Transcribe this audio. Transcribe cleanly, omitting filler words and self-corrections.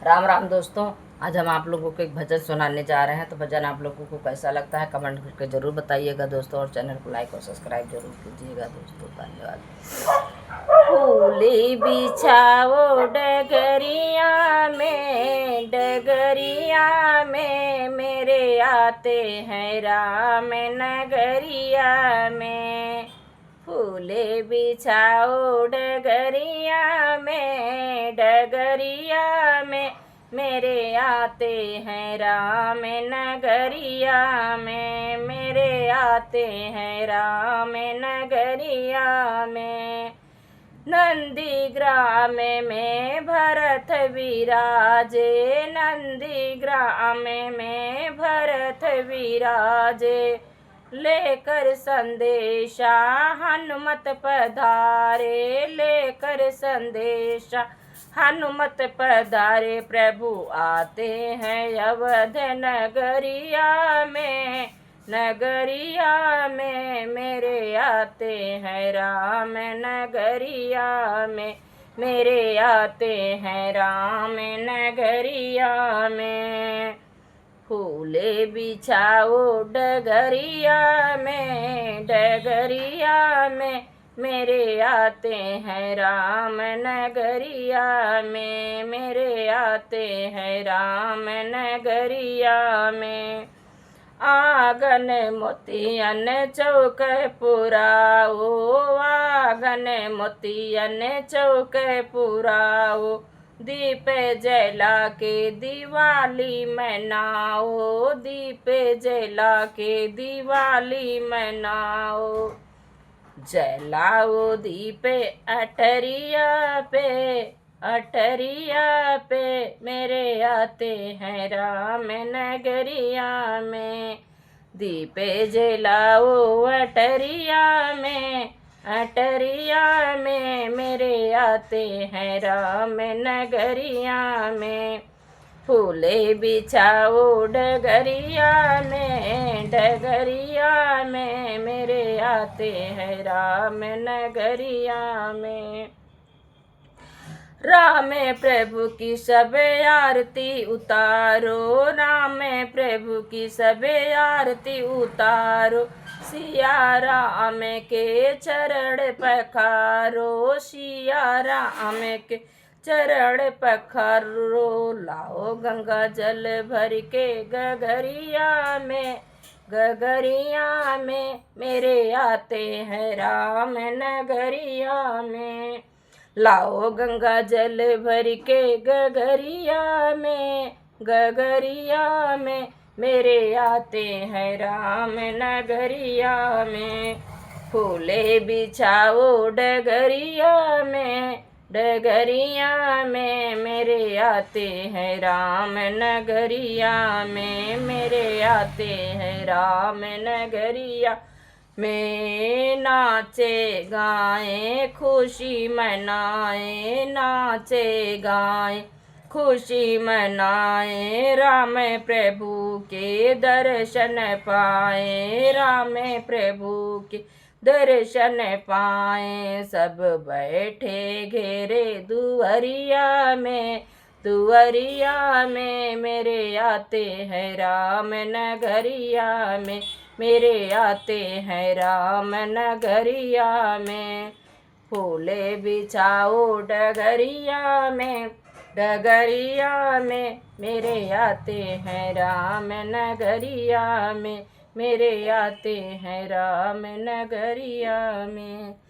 राम राम दोस्तों। आज हम आप लोगों को एक भजन सुनाने जा रहे हैं। तो भजन आप लोगों को कैसा लगता है कमेंट करके ज़रूर बताइएगा दोस्तों, और चैनल को लाइक और सब्सक्राइब जरूर कीजिएगा दोस्तों। धन्यवाद। फूली बिछाओ डगरिया में मेरे आते हैं राम नगरिया में। फूले बिछाओ डगरिया में मेरे आते हैं राम नगरिया में। मेरे आते हैं राम नगरिया में। नंदीग्राम में भरत विराजे, नंदीग्राम में भरत विराजे। लेकर संदेशा हनुमत पधारे, लेकर संदेशा हनुमत पधारे। प्रभु आते हैं अवध नगरिया में, नगरिया में मेरे आते हैं राम नगरिया में। मेरे आते हैं राम नगरिया में। फूले बिछाओ डगरिया में मेरे आते हैं राम नगरिया में। मेरे आते हैं राम नगरिया में। आंगन मोतियन चौक पुराओ, आंगन मोतियन चौक पुराओ। दीप जला के दिवाली मनाओ, दीप जला के दिवाली मनाओ। जलाओ दीप अटरिया पे मेरे आते हैं राम नगरिया में। दीप जलाओ अटरिया में मेरे आते हैं राम नगरिया में। फूले बिछाओ डगरिया में मेरे आते हैं राम नगरिया में। राम प्रभु की सब आरती उतारो, राम प्रभु की सब आरती उतारो। सिया राम के चरण पखारो, सिया राम के चरण पखारो। लाओ गंगा जल भर के गगरिया में मेरे आते हैं राम नगरिया में। लाओ गंगा जल भर के गगरिया में मेरे आते हैं राम नगरिया में। फूले बिछाओ डगरिया में मेरे आते हैं राम नगरिया में। मेरे आते हैं राम नगरिया में। नाचे गाएं खुशी मनाए, नाचे गाएं खुशी मनाए। राम प्रभु के दर्शन पाए, राम प्रभु के दर्शन पाए। सब बैठे घेरे दुआरिया में मेरे आते हैं राम नगरिया में। मेरे आते हैं राम नगरिया में। फूले बिछाओ डगरिया में मेरे आते हैं राम नगरिया में। मेरे आते हैं राम नगरिया में।